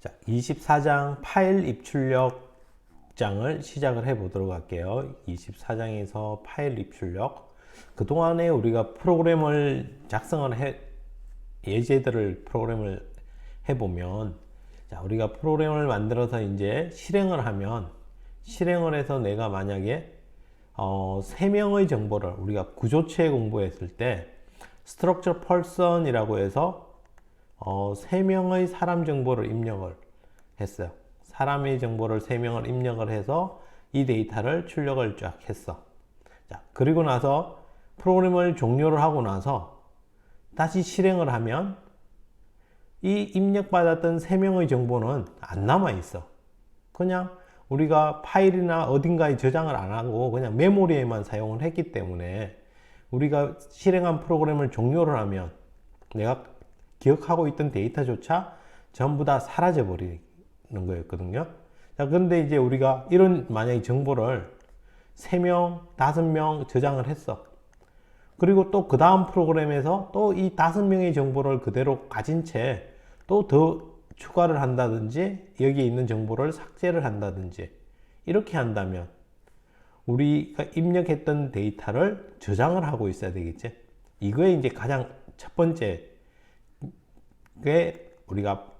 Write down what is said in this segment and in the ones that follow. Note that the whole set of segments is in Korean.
자, 24장 파일 입출력 장을 시작을 해 보도록 할게요. 24장에서 파일 입출력. 그동안에 우리가 프로그램을 작성을 예제들을 프로그램을 해보면, 자, 우리가 프로그램을 만들어서 이제 실행을 하면, 실행을 해서 내가 만약에 3명의 정보를 우리가 구조체 공부했을 때 structure person이라고 해서 3명의 사람 정보를 입력을 했어요. 사람의 정보를 3명을 입력을 해서 이 데이터를 출력을 쫙 했어. 자, 그리고 나서 프로그램을 종료를 하고 나서 다시 실행을 하면 이 입력받았던 3명의 정보는 안 남아 있어. 그냥 우리가 파일이나 어딘가에 저장을 안 하고 그냥 메모리에만 사용을 했기 때문에 우리가 실행한 프로그램을 종료를 하면 내가 기억하고 있던 데이터조차 전부 다 사라져 버리는 거였거든요. 자, 그런데 이제 우리가 이런 만약에 정보를 3명, 5명 저장을 했어. 그리고 또 그 다음 프로그램에서 또 이 5명의 정보를 그대로 가진 채 또 더 추가를 한다든지 여기에 있는 정보를 삭제를 한다든지 이렇게 한다면 우리가 입력했던 데이터를 저장을 하고 있어야 되겠지. 이거에 이제 가장 첫 번째 게 우리가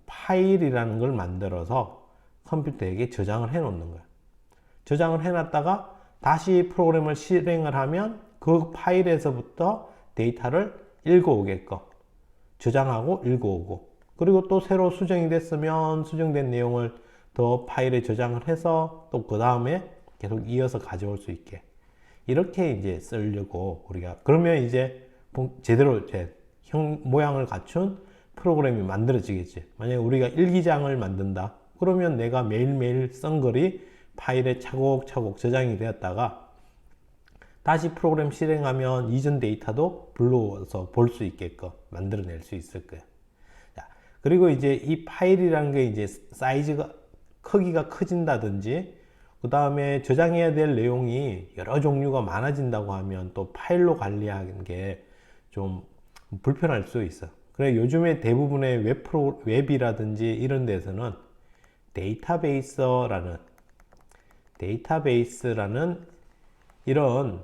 파일이라는 걸 만들어서 컴퓨터에게 저장을 해 놓는 거야. 저장을 해 놨다가 다시 프로그램을 실행을 하면 그 파일에서부터 데이터를 읽어오게끔 저장하고 읽어오고, 그리고 또 새로 수정이 됐으면 수정된 내용을 더 파일에 저장을 해서 또 그 다음에 계속 이어서 가져올 수 있게 이렇게 이제 쓰려고 우리가, 그러면 이제 제대로 이제 모양을 갖춘 프로그램이 만들어지겠지. 만약에 우리가 일기장을 만든다 그러면 내가 매일매일 쓴 글이 파일에 차곡차곡 저장이 되었다가 다시 프로그램 실행하면 이전 데이터도 불러서 볼 수 있게끔 만들어낼 수 있을 거야. 자, 그리고 이제 이 파일이라는 게 이제 사이즈가 크기가 커진다든지 그 다음에 저장해야 될 내용이 여러 종류가 많아진다고 하면 또 파일로 관리하는 게 좀 불편할 수 있어. 그래, 요즘에 대부분의 웹이라든지 이런 데서는 데이터베이스라는 이런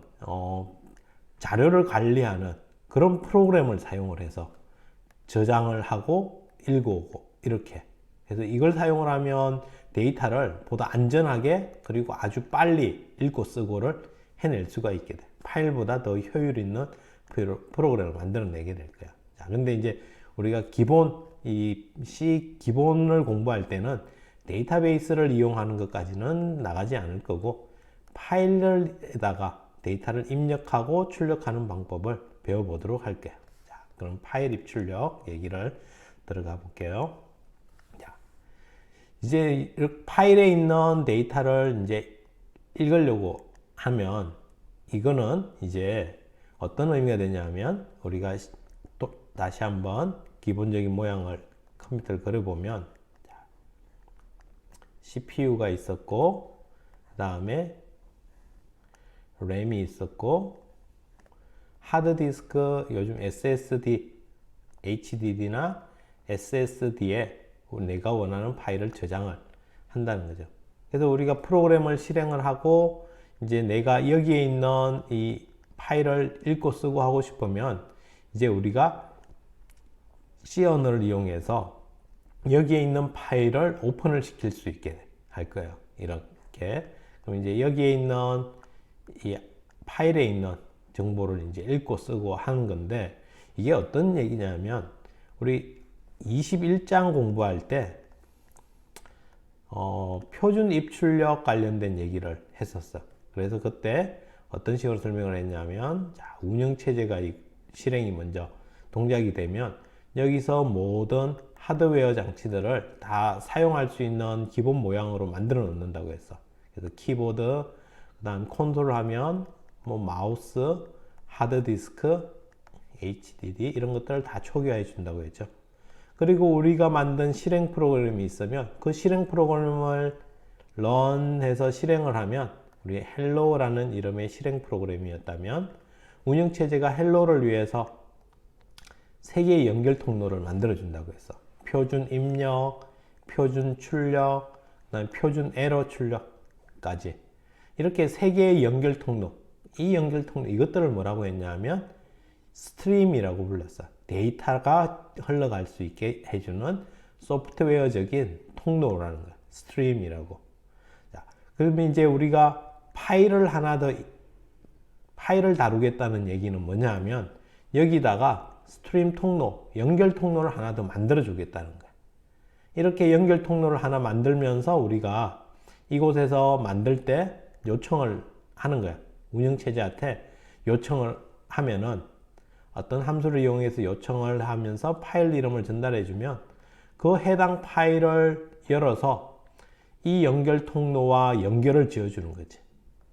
자료를 관리하는 그런 프로그램을 사용을 해서 저장을 하고 읽어오고 이렇게 해서 이걸 사용을 하면 데이터를 보다 안전하게 그리고 아주 빨리 읽고 쓰고를 해낼 수가 있게 돼. 파일보다 더 효율 있는 프로그램을 만들어내게 될 거야. 자, 근데 이제 우리가 이 C 기본을 공부할 때는 데이터베이스를 이용하는 것까지는 나가지 않을 거고, 파일에다가 데이터를 입력하고 출력하는 방법을 배워보도록 할게요. 자, 그럼 파일 입출력 얘기를 들어가 볼게요. 자, 이제 파일에 있는 데이터를 이제 읽으려고 하면 이거는 이제 어떤 의미가 되냐면, 우리가 또 다시 한번 기본적인 모양을 컴퓨터를 그려보면 CPU가 있었고 그 다음에 램이 있었고 하드디스크, 요즘 SSD, HDD나 SSD에 내가 원하는 파일을 저장을 한다는 거죠. 그래서 우리가 프로그램을 실행을 하고 이제 내가 여기에 있는 이 파일을 읽고 쓰고 하고 싶으면 이제 우리가 C 언어를 이용해서 여기에 있는 파일을 오픈을 시킬 수 있게 할 거예요. 이렇게. 그럼 이제 여기에 있는 이 파일에 있는 정보를 이제 읽고 쓰고 하는 건데, 이게 어떤 얘기냐면 우리 21장 공부할 때 표준 입출력 관련된 얘기를 했었어. 그래서 그때 어떤 식으로 설명을 했냐면, 자, 운영체제가 실행이 먼저 동작이 되면 여기서 모든 하드웨어 장치들을 다 사용할 수 있는 기본 모양으로 만들어 놓는다고 했어. 그래서 키보드, 그 다음 콘솔 화면, 뭐 마우스, 하드디스크, HDD 이런 것들을 다 초기화해 준다고 했죠. 그리고 우리가 만든 실행 프로그램이 있으면 그 실행 프로그램을 런해서 실행을 하면, 우리 헬로라는 이름의 실행 프로그램이었다면 운영체제가 헬로를 위해서 3개의 연결 통로를 만들어 준다고 했어. 표준 입력, 표준 출력, 그다음에 표준 에러 출력까지 이렇게 세 개의 연결 통로, 이 연결 통로 이것들을 뭐라고 했냐면 스트림이라고 불렀어. 데이터가 흘러갈 수 있게 해주는 소프트웨어적인 통로라는 거야. 스트림이라고. 자, 그러면 이제 우리가 파일을 다루겠다는 얘기는 뭐냐 하면 여기다가 스트림 통로, 연결 통로를 하나 더 만들어 주겠다는 거야. 이렇게 연결 통로를 하나 만들면서 우리가 이곳에서 만들 때 요청을 하는 거야. 운영체제한테 요청을 하면은 어떤 함수를 이용해서 요청을 하면서 파일 이름을 전달해 주면 그 해당 파일을 열어서 이 연결 통로와 연결을 지어 주는 거지.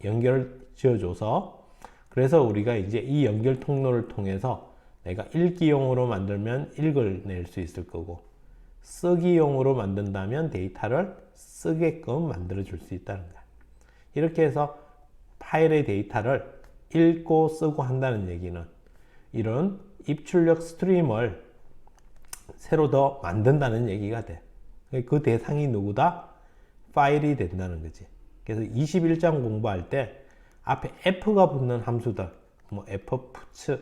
연결을 지어 줘서 그래서 우리가 이제 이 연결 통로를 통해서 내가 읽기용으로 만들면 읽어낼 수 있을 거고 쓰기용으로 만든다면 데이터를 쓰게끔 만들어 줄 수 있다는 거야. 이렇게 해서 파일의 데이터를 읽고 쓰고 한다는 얘기는 이런 입출력 스트림을 새로 더 만든다는 얘기가 돼. 그 대상이 누구다? 파일이 된다는 거지. 그래서 21장 공부할 때 앞에 F가 붙는 함수들, 뭐 Fputs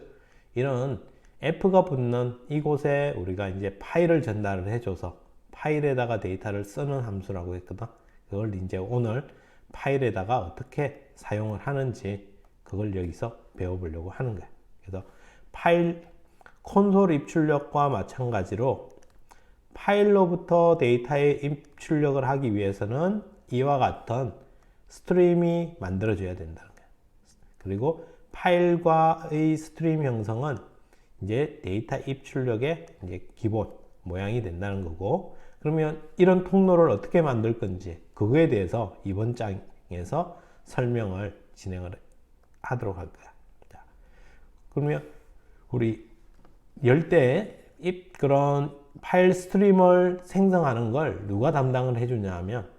이런 F가 붙는 이곳에 우리가 이제 파일을 전달을 해줘서 파일에다가 데이터를 쓰는 함수라고 했거든. 그걸 이제 오늘 파일에다가 어떻게 사용을 하는지 그걸 여기서 배워보려고 하는 거야. 그래서 파일 콘솔 입출력과 마찬가지로 파일로부터 데이터의 입출력을 하기 위해서는 이와 같은 스트림이 만들어져야 된다는 거야. 그리고 파일과의 스트림 형성은 이제 데이터 입출력의 이제 기본 모양이 된다는 거고, 그러면 이런 통로를 어떻게 만들 건지 그거에 대해서 이번 장에서 설명을 진행을 하도록 할 거야. 자, 그러면 우리 열 때 그런 파일 스트림을 생성하는 걸 누가 담당을 해주냐 하면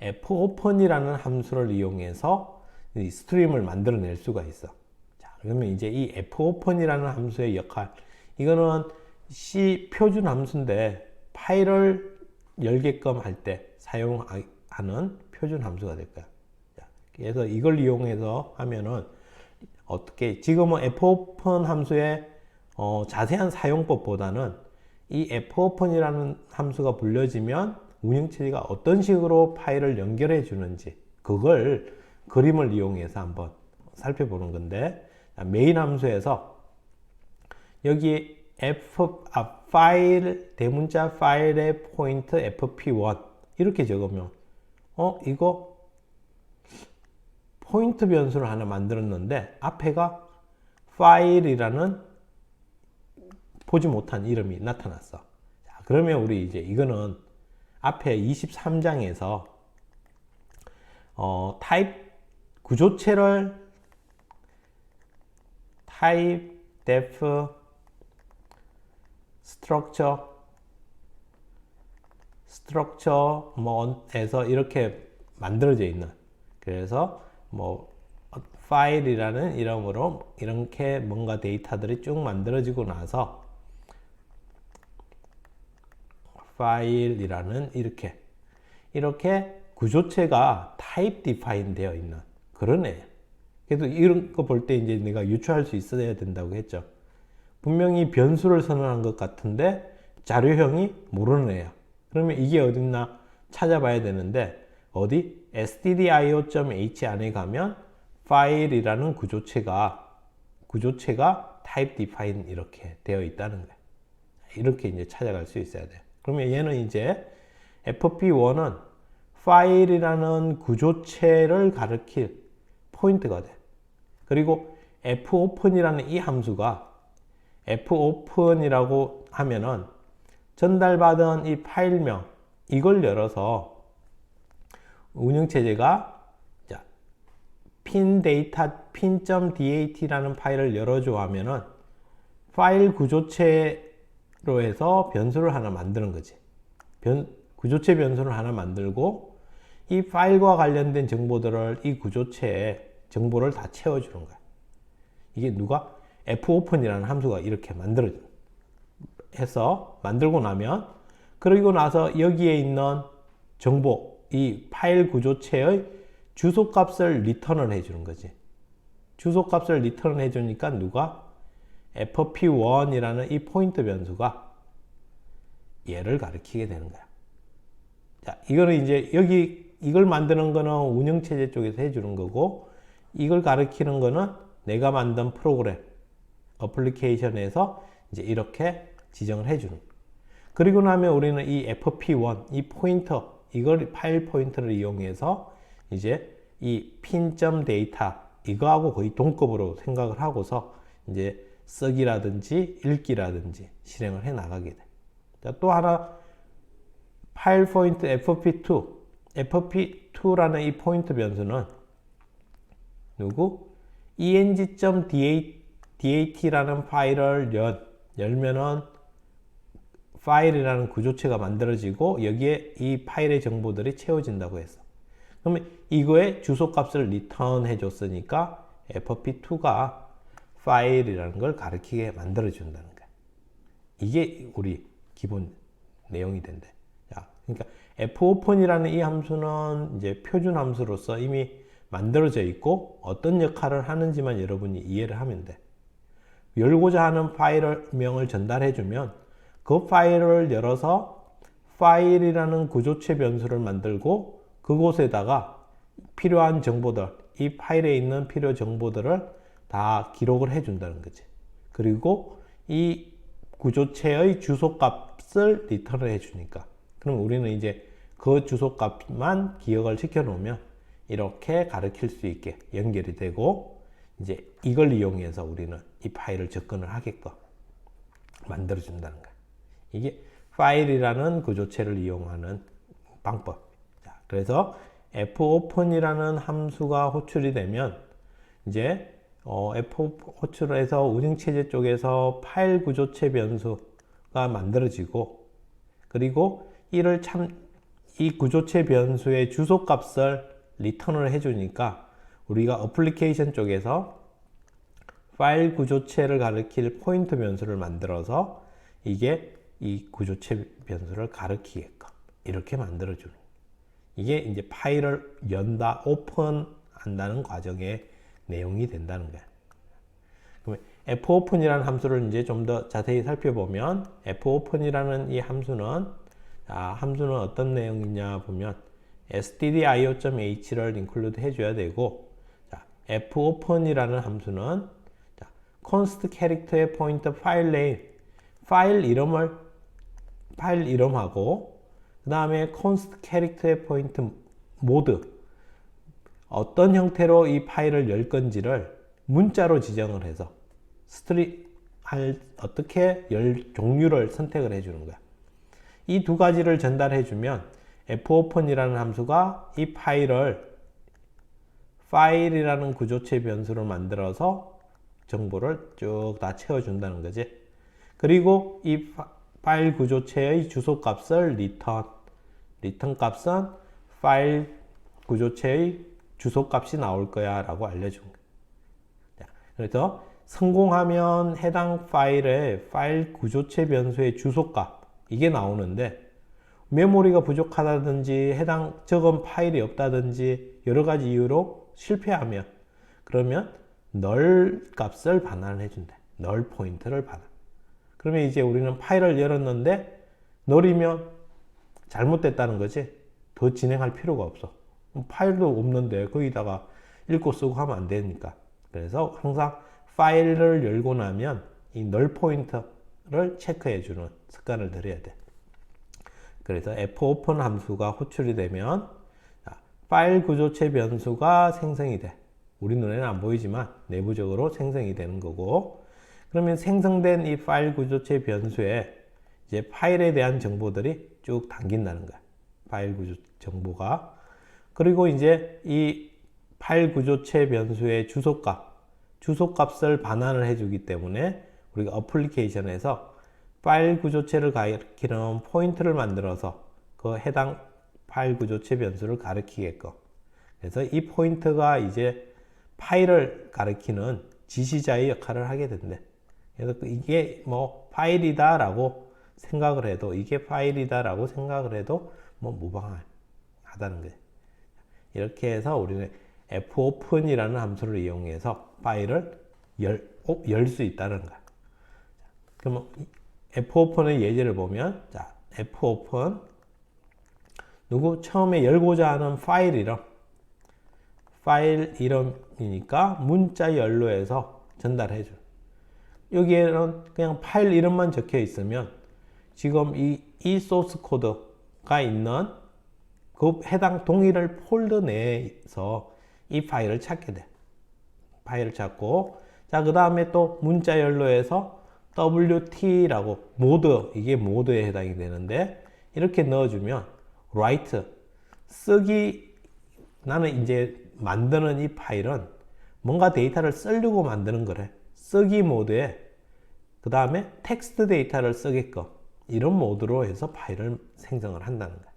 fopen이라는 함수를 이용해서 이 스트림을 만들어낼 수가 있어. 자, 그러면 이제 이 fopen이라는 함수의 역할, 이거는 C 표준 함수인데 파일을 열게끔 할 때 사용하는 표준 함수가 될 거야. 자, 그래서 이걸 이용해서 하면은 어떻게, 지금은 fopen 함수의 자세한 사용법보다는 이 fopen이라는 함수가 불려지면 운영체제가 어떤 식으로 파일을 연결해 주는지 그걸 그림을 이용해서 한번 살펴보는 건데, 메인 함수에서 여기 파일, 대문자 파일의 포인트 fp1 이렇게 적으면 이거 포인트 변수를 하나 만들었는데 앞에가 파일이라는 보지 못한 이름이 나타났어. 자, 그러면 우리 이제 이거는 앞에 23장에서 타입 구조체를 타입 def structure 뭐에서 이렇게 만들어져 있는, 그래서 뭐 파일이라는 이름으로 이렇게 뭔가 데이터들이 쭉 만들어지고 나서 파일이라는 이렇게 구조체가 타입 디파인 되어 있는 그런 애. 그래도 이런 거 볼 때 이제 내가 유추할 수 있어야 된다고 했죠. 분명히 변수를 선언한 것 같은데 자료형이 모르는 애야. 그러면 이게 어딨나 찾아봐야 되는데, 어디 stdio.h 안에 가면 파일이라는 구조체가 type define 이렇게 되어 있다는 거야. 이렇게 이제 찾아갈 수 있어야 돼. 그러면 얘는 이제 fp1은 파일이라는 구조체를 가리킬 포인트가 돼. 그리고 fopen이라는 이 함수가 fopen이라고 하면은 전달받은 이 파일명 이걸 열어서 운영체제가 pin.dat라는 파일을 열어줘 하면은 파일 구조체로 해서 변수를 하나 만드는 거지. 구조체 변수를 하나 만들고 이 파일과 관련된 정보들을 이 구조체에 정보를 다 채워주는 거야. 이게 누가? fopen이라는 함수가 이렇게 해서 만들고 나면 그리고 나서 여기에 있는 정보, 이 파일 구조체의 주소값을 리턴을 해주는 거지. 주소값을 리턴을 해주니까 누가? fp1이라는 이 포인트 변수가 얘를 가리키게 되는 거야. 자, 이거는 이제 여기 이걸 만드는 거는 운영체제 쪽에서 해주는 거고, 이걸 가리키는 거는 내가 만든 프로그램, 어플리케이션에서 이제 이렇게 지정을 해주는. 그리고 나면 우리는 이 fp1, 이 포인터, 이걸 파일 포인터를 이용해서 이제 이 pin.data 이거하고 거의 동급으로 생각을 하고서 이제 쓰기라든지 읽기라든지 실행을 해 나가게 돼. 자, 또 하나 파일 포인트 fp2라는 이 포인트 변수는 누구? eng.dat라는 파일을 열면은 파일이라는 구조체가 만들어지고 여기에 이 파일의 정보들이 채워진다고 했어. 그러면 이거에 주소값을 리턴해 줬으니까 fp2가 파일이라는 걸 가리키게 만들어 준다는 거야. 이게 우리 기본 내용이 된대. 자, 그러니까 fopen이라는 이 함수는 이제 표준 함수로서 이미 만들어져 있고 어떤 역할을 하는지만 여러분이 이해를 하면 돼. 열고자 하는 파일명을 전달해 주면 그 파일을 열어서 파일이라는 구조체 변수를 만들고 그곳에다가 필요한 정보들, 이 파일에 있는 필요 정보들을 다 기록을 해 준다는 거지. 그리고 이 구조체의 주소값을 리턴을 해 주니까 그럼 우리는 이제 그 주소값만 기억을 시켜 놓으면 이렇게 가르칠 수 있게 연결이 되고 이제 이걸 이용해서 우리는 이 파일을 접근을 하게끔 만들어 준다는 거야. 이게 파일이라는 구조체를 이용하는 방법. 자, 그래서 fopen이라는 함수가 호출이 되면 이제 호출해서 운영체제 쪽에서 파일 구조체 변수가 만들어지고 그리고 이 구조체 변수의 주소값을 리턴을 해주니까 우리가 어플리케이션 쪽에서 파일 구조체를 가리킬 포인트 변수를 만들어서 이게 이 구조체 변수를 가리키게끔 이렇게 만들어주는 이게 이제 파일을 연다, 오픈한다는 과정의 내용이 된다는 거야. 그러면 fopen이라는 함수를 이제 좀 더 자세히 살펴보면 fopen이라는 이 함수는 함수는 어떤 내용이냐 보면 stdio.h를 include 해줘야 되고 fopen이라는 함수는 const 캐릭터의 포인터 파일 name 파일 이름하고 그 다음에 const 캐릭터의 포인트 모드 어떤 형태로 이 파일을 열 건지를 문자로 지정을 해서 어떻게 열 종류를 선택을 해주는 거야. 이 두 가지를 전달해 주면 fopen이라는 함수가 이 파일이라는 구조체 변수를 만들어서 정보를 쭉 다 채워준다는 거지. 그리고 이 파일 구조체의 주소값을 리턴 값은 파일 구조체의 주소값이 나올 거야 라고 알려준 거야. 그래서 성공하면 해당 파일의 파일 구조체 변수의 주소값 이게 나오는데 메모리가 부족하다든지 해당 적은 파일이 없다든지 여러 가지 이유로 실패하면 그러면 null 값을 반환해 준대. null 포인트를 반환. 그러면 이제 우리는 파일을 열었는데 null이면 잘못됐다는 거지. 더 진행할 필요가 없어. 파일도 없는데 거기다가 읽고 쓰고 하면 안 되니까. 그래서 항상 파일을 열고 나면 이 null 포인트를 체크해 주는 습관을 들여야 돼. 그래서 fopen 함수가 호출이 되면 파일 구조체 변수가 생성이 돼. 우리 눈에는 안 보이지만 내부적으로 생성이 되는 거고 그러면 생성된 이 파일 구조체 변수에 이제 파일에 대한 정보들이 쭉 담긴다는 거야. 파일 구조 정보가. 그리고 이제 이 파일 구조체 변수의 주소값을 반환을 해주기 때문에 우리가 어플리케이션에서 파일 구조체를 가리키는 포인트를 만들어서 그 해당 파일 구조체 변수를 가리키게끔. 그래서 이 포인트가 이제 파일을 가리키는 지시자의 역할을 하게 된대. 그래서 이게 뭐 파일이다 라고 생각을 해도 이게 파일이다 라고 생각을 해도 뭐 무방하다는 거예요. 이렇게 해서 우리는 fopen이라는 함수를 이용해서 파일을 열 수 있다는 거야. 그러면 fopen의 예제를 보면, 자, fopen 처음에 열고자 하는 파일 이름이니까 문자 연로해서 전달해 줘. 여기에는 그냥 파일 이름만 적혀 있으면 지금 이 소스 코드가 있는 그 해당 동일한 폴더 내에서 이 파일을 찾게 돼. 파일을 찾고, 자, 그 다음에 또 문자 연로해서 WT라고 이게 모드에 해당이 되는데, 이렇게 넣어주면 write 나는 이제 만드는 이 파일은 뭔가 데이터를 쓰려고 만드는 거래. 쓰기 모드에 그 다음에 텍스트 데이터를 쓰게끔 이런 모드로 해서 파일을 생성을 한다는 거야.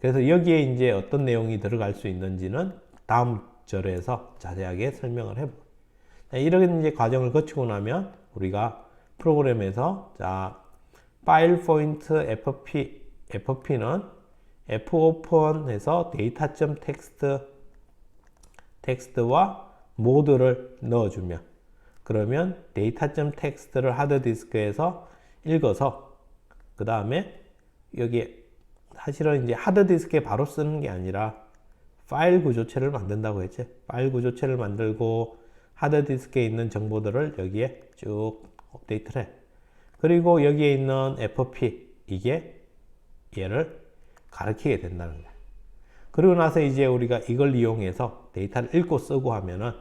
그래서 여기에 이제 어떤 내용이 들어갈 수 있는지는 다음 절에서 자세하게 설명을 해보. 이런 이제 과정을 거치고 나면 우리가 프로그램에서, 자, 파일 포인트 fp는 fopen에서 텍스트와 모드를 넣어주면, 그러면 data.text를 하드디스크에서 읽어서 그 다음에 여기 사실은 이제 하드디스크에 바로 쓰는 게 아니라 파일 구조체를 만든다고 했지. 파일 구조체를 만들고 하드디스크에 있는 정보들을 여기에 쭉 업데이트를 해. 그리고 여기에 있는 fp, 이게 얘를 가리키게 된다는 거야. 그리고 나서 이제 우리가 이걸 이용해서 데이터를 읽고 쓰고 하면은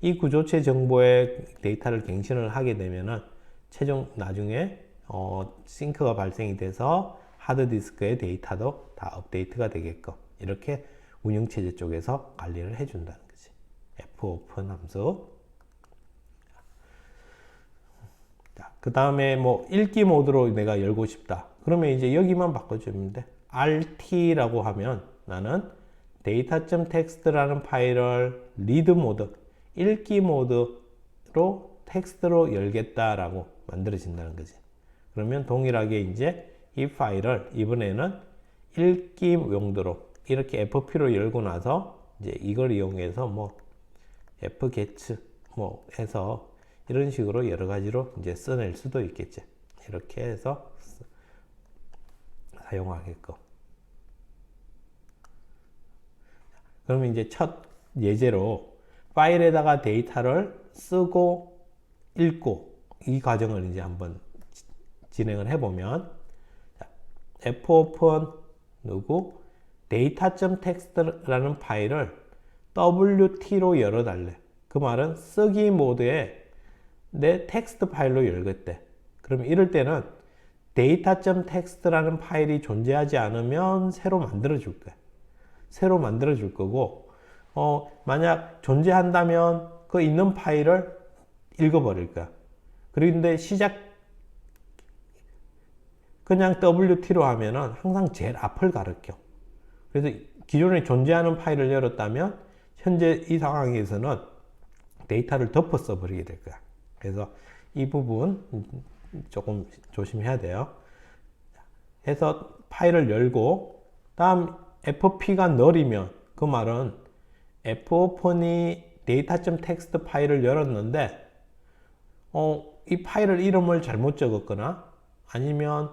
이 구조체 정보의 데이터를 갱신을 하게 되면은 최종 나중에 싱크가 발생이 돼서 하드디스크의 데이터도 다 업데이트가 되게끔 이렇게 운영체제 쪽에서 관리를 해준다는 거지. fopen 함수. 자, 그 다음에 뭐 읽기 모드로 내가 열고 싶다. 그러면 이제 여기만 바꿔주면 돼. rt라고 하면 나는 data.text라는 파일을 리드 모드, 읽기 모드로 텍스트로 열겠다라고 만들어진다는 거지. 그러면 동일하게 이제 이 파일을 이번에는 읽기 용도로 이렇게 fp로 열고 나서 이제 이걸 이용해서 뭐 fget 뭐 해서 이런 식으로 여러 가지로 이제 써낼 수도 있겠지. 이렇게 해서 사용하게끔. 그러면 이제 첫 예제로 파일에다가 데이터를 쓰고 읽고 이 과정을 이제 한번 진행을 해보면, fopen data.text라는 파일을 wt로 열어달래. 그 말은 쓰기 모드에 내 텍스트 파일로 열겠대. 그럼 이럴 때는 data.text라는 파일이 존재하지 않으면 새로 만들어 줄 거야. 새로 만들어 줄 거고, 만약 존재한다면 그 있는 파일을 읽어버릴 거야. 그런데 그냥 WT로 하면은 항상 제일 앞을 가르쳐. 그래서 기존에 존재하는 파일을 열었다면 현재 이 상황에서는 데이터를 덮어 써버리게 될 거야. 그래서 이 부분 조금 조심해야 돼요. 해서 파일을 열고, 다음 fp가 null이면 그 말은 fopen이 data.text 파일을 열었는데 이 파일을 이름을 잘못 적었거나 아니면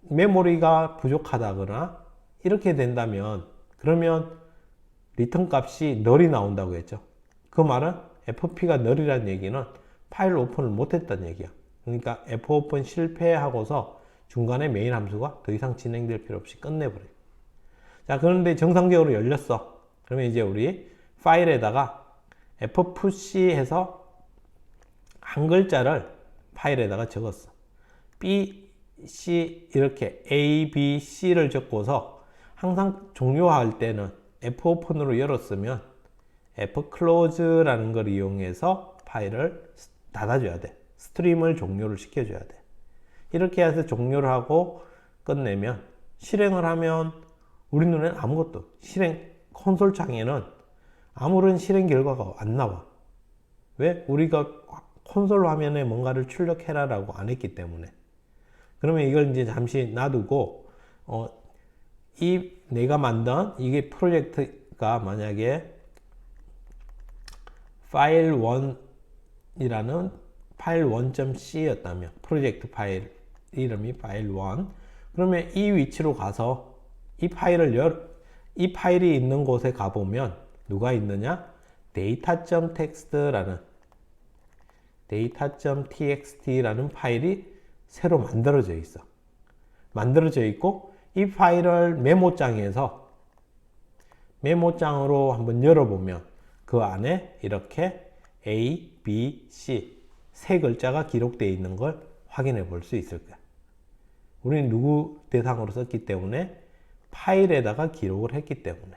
메모리가 부족하다거나 이렇게 된다면, 그러면 리턴 값이 null이 나온다고 했죠. 그 말은 fp가 null이라는 얘기는 파일 오픈을 못했다는 얘기야. 그러니까 fopen 실패하고서 중간에 메인 함수가 더 이상 진행될 필요 없이 끝내버려요. 자, 그런데 정상적으로 열렸어. 그러면 이제 우리 파일에다가 fc 해서 한 글자를 파일에다가 적었어. b, c 이렇게 a, b, c를 적고서 항상 종료할 때는 fopen으로 열었으면 fclose라는 걸 이용해서 파일을 닫아줘야 돼. 스트림을 종료를 시켜줘야 돼. 이렇게 해서 종료를 하고 끝내면, 실행을 하면 우리 눈에는 아무것도, 콘솔 창에는 아무런 실행 결과가 안 나와. 왜? 우리가 콘솔 화면에 뭔가를 출력해라 라고 안 했기 때문에. 그러면 이걸 이제 잠시 놔두고 이 내가 만든 이게 프로젝트가 만약에 파일 1이라는 파일 1.c였다면 프로젝트 파일 이름이 파일 1, 그러면 이 위치로 가서 이 파일이 있는 곳에 가보면 누가 있느냐? data.txt라는 파일이 새로 만들어져 있어. 만들어져 있고 이 파일을 메모장으로 한번 열어보면 그 안에 이렇게 A, B, C 세 글자가 기록되어 있는 걸 확인해 볼 수 있을 거야. 우리는 누구 대상으로 썼기 때문에 파일에다가 기록을 했기 때문에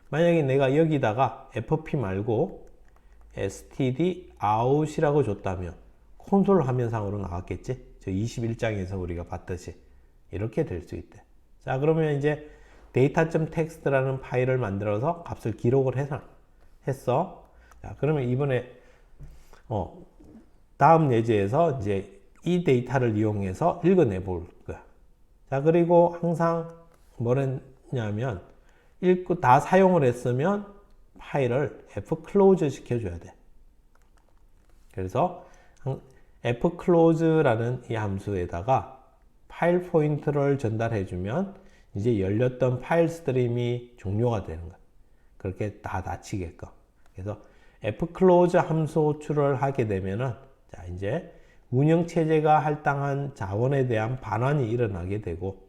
만약에 내가 여기다가 fp 말고 std out이라고 줬다면 콘솔 화면상으로 나왔겠지. 저 21장에서 우리가 봤듯이 이렇게 될 수 있대. 자, 그러면 이제 data.txt라는 파일을 만들어서 값을 기록을 했어. 자, 그러면 이번에 다음 예제에서 이제 이 데이터를 이용해서 읽어내 볼 거야. 자, 그리고 항상 뭐랬냐면 읽고 다 사용을 했으면 파일을 fclose 시켜줘야 돼. 그래서 fclose라는 이 함수에다가 파일 포인트를 전달해주면 이제 열렸던 파일 스트림이 종료가 되는 거야. 그렇게 다 닫히게끔. 그래서 fclose 함수 호출을 하게 되면은 자, 이제 운영체제가 할당한 자원에 대한 반환이 일어나게 되고,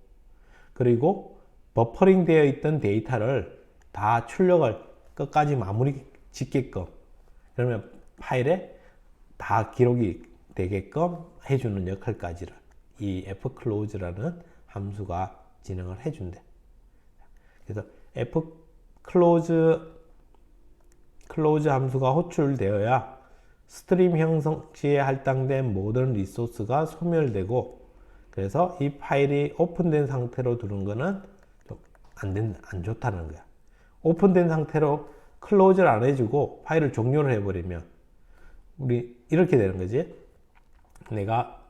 그리고 버퍼링 되어 있던 데이터를 다 출력을 끝까지 마무리 짓게끔, 그러면 파일에 다 기록이 되게끔 해주는 역할까지를 이 fclose라는 함수가 진행을 해준대. 그래서 fclose 함수가 호출되어야 스트림 형성 시에 할당된 모든 리소스가 소멸되고, 그래서 이 파일이 오픈된 상태로 두는 거는 좀 안 좋다는 거야. 오픈된 상태로 클로즈를 안 해주고 파일을 종료를 해버리면 우리 이렇게 되는 거지. 내가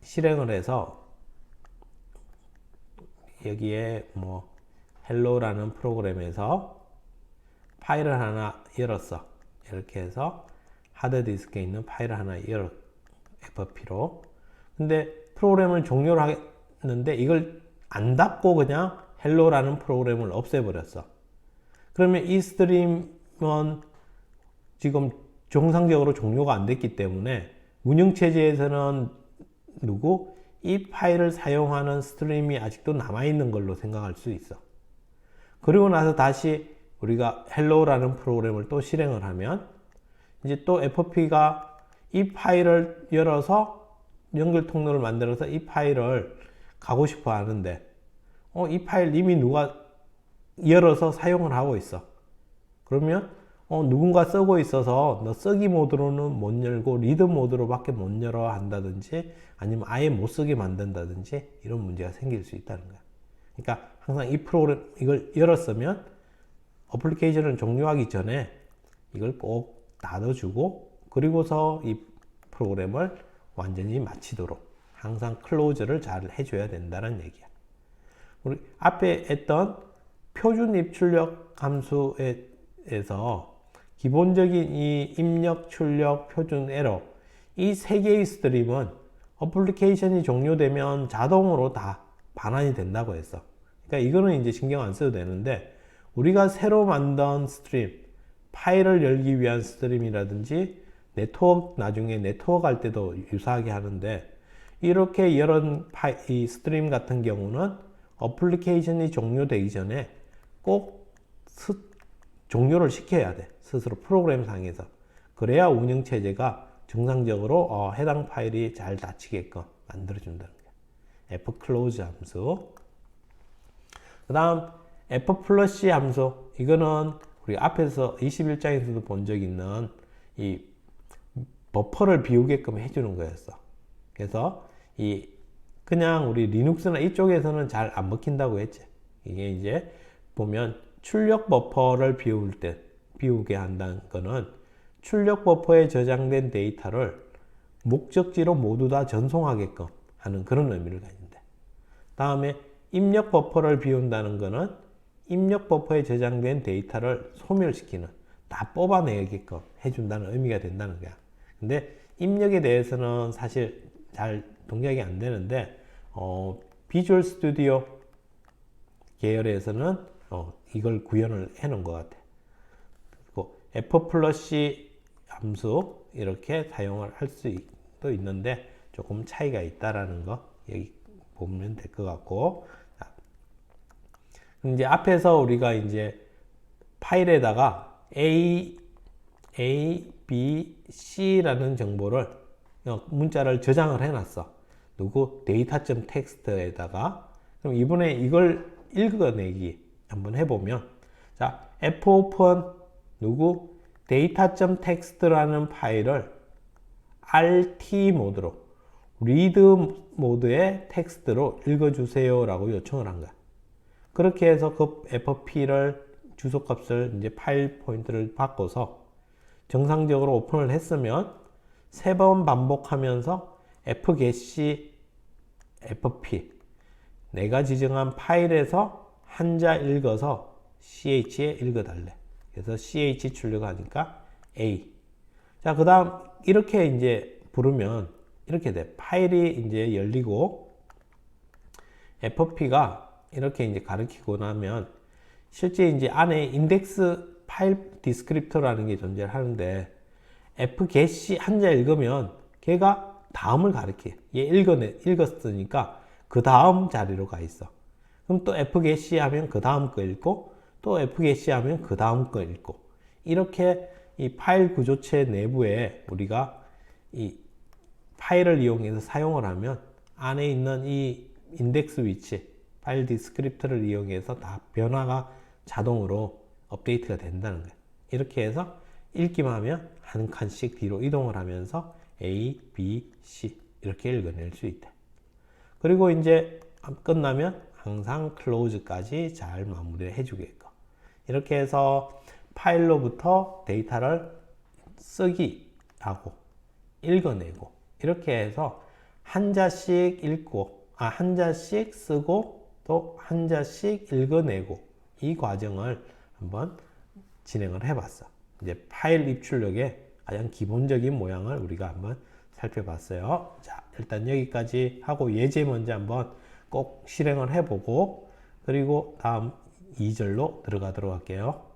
실행을 해서 여기에 뭐 헬로라는 프로그램에서 파일을 하나 열었어. 이렇게 해서 하드디스크에 있는 파일을 하나 열어 fp로. 근데 프로그램을 종료를 했는데 이걸 안 닫고 그냥 헬로라는 프로그램을 없애버렸어. 그러면 이 스트림은 지금 정상적으로 종료가 안 됐기 때문에 운영체제에서는 이 파일을 사용하는 스트림이 아직도 남아있는 걸로 생각할 수 있어. 그리고 나서 다시 우리가 헬로라는 프로그램을 또 실행을 하면 이제 또 fp가 이 파일을 열어서 연결 통로를 만들어서 이 파일을 가고 싶어 하는데 이 파일 이미 누가 열어서 사용을 하고 있어. 그러면 누군가 쓰고 있어서 너 쓰기 모드로는 못 열고 리드 모드로밖에 못 열어 한다든지 아니면 아예 못 쓰게 만든다든지 이런 문제가 생길 수 있다는 거야. 그러니까 항상 이 프로그램 이걸 열었으면 어플리케이션을 종료하기 전에 이걸 꼭 닫아주고 그리고서 이 프로그램을 완전히 마치도록 항상 클로즈를 잘 해줘야 된다는 얘기야. 우리 앞에 했던 표준 입출력 함수에서 기본적인 이 입력, 출력, 표준, 에러 이 세 개의 스트림은 어플리케이션이 종료되면 자동으로 다 반환이 된다고 했어. 그러니까 이거는 이제 신경 안 써도 되는데 우리가 새로 만든 스트림, 파일을 열기 위한 스트림이라든지 나중에 네트워크 할 때도 유사하게 하는데 이렇게 열은 이 스트림 같은 경우는 어플리케이션이 종료되기 전에 꼭 종료를 시켜야 돼. 스스로 프로그램 상에서. 그래야 운영체제가 정상적으로 해당 파일이 잘 닫히게끔 만들어준다는 거야. fclose 함수. 그 다음 flush 함수. 이거는 우리 앞에서 21장에서도 본 적 있는 이 버퍼를 비우게끔 해주는 거였어. 그래서 그냥 우리 리눅스나 이쪽에서는 잘 안 먹힌다고 했지. 이게 이제 보면 출력 버퍼를 비우게 한다는 거는 출력 버퍼에 저장된 데이터를 목적지로 모두 다 전송하게끔 하는 그런 의미를 가진다. 다음에 입력 버퍼를 비운다는 것은 입력 버퍼에 저장된 데이터를 소멸시키는, 다 뽑아내게끔 해준다는 의미가 된다는 거야. 근데 입력에 대해서는 사실 잘 동작이 안 되는데 비주얼 스튜디오 계열에서는 이걸 구현을 해 놓은 것 같아. 그리고 F+C 함수 이렇게 사용을 할 수도 있는데 조금 차이가 있다라는 거 여기 보면 될 것 같고, 이제 앞에서 우리가 이제 파일에다가 A, B, C라는 정보를 문자를 저장을 해놨어. 누구 데이터.txt에다가. 그럼 이번에 이걸 읽어내기 한번 해보면, 자, fopen 누구 데이터.txt라는 파일을 RT 모드로, 리드 모드의 텍스트로 읽어주세요 라고 요청을 한 거야. 그렇게 해서 그 fp를 주소값을 이제 파일 포인트를 바꿔서 정상적으로 오픈을 했으면 3번 반복하면서 fget fp 내가 지정한 파일에서 한자 읽어서 ch에 읽어달래. 그래서 ch 출력하니까 a. 자, 그 다음 이렇게 이제 부르면 이렇게 돼. 파일이 이제 열리고 fp가 이렇게 이제 가리키고 나면 실제 이제 안에 인덱스 파일 디스크립터라는 게 존재하는데 fget이 한자 읽으면 걔가 다음을 가리켜. 얘 읽었으니까 그 다음 자리로 가 있어. 그럼 또 fget이 하면 그 다음 거 읽고 또 fget이 하면 그 다음 거 읽고, 이렇게 이 파일 구조체 내부에 우리가 이 파일을 이용해서 사용을 하면 안에 있는 이 인덱스 위치, 파일 디스크립터를 이용해서 다 변화가 자동으로 업데이트가 된다는 거예요. 이렇게 해서 읽기만 하면 한 칸씩 뒤로 이동을 하면서 A, B, C 이렇게 읽어낼 수 있다. 그리고 이제 끝나면 항상 클로즈까지 잘 마무리를 해주게끔. 이렇게 해서 파일로부터 데이터를 쓰기 하고 읽어내고, 이렇게 해서 한자씩 읽고, 한자씩 쓰고 또 한자씩 읽어내고, 이 과정을 한번 진행을 해봤어. 이제 파일 입출력의 가장 기본적인 모양을 우리가 한번 살펴봤어요. 자, 일단 여기까지 하고 예제 먼저 한번 꼭 실행을 해보고, 그리고 다음 2절로 들어가도록 할게요.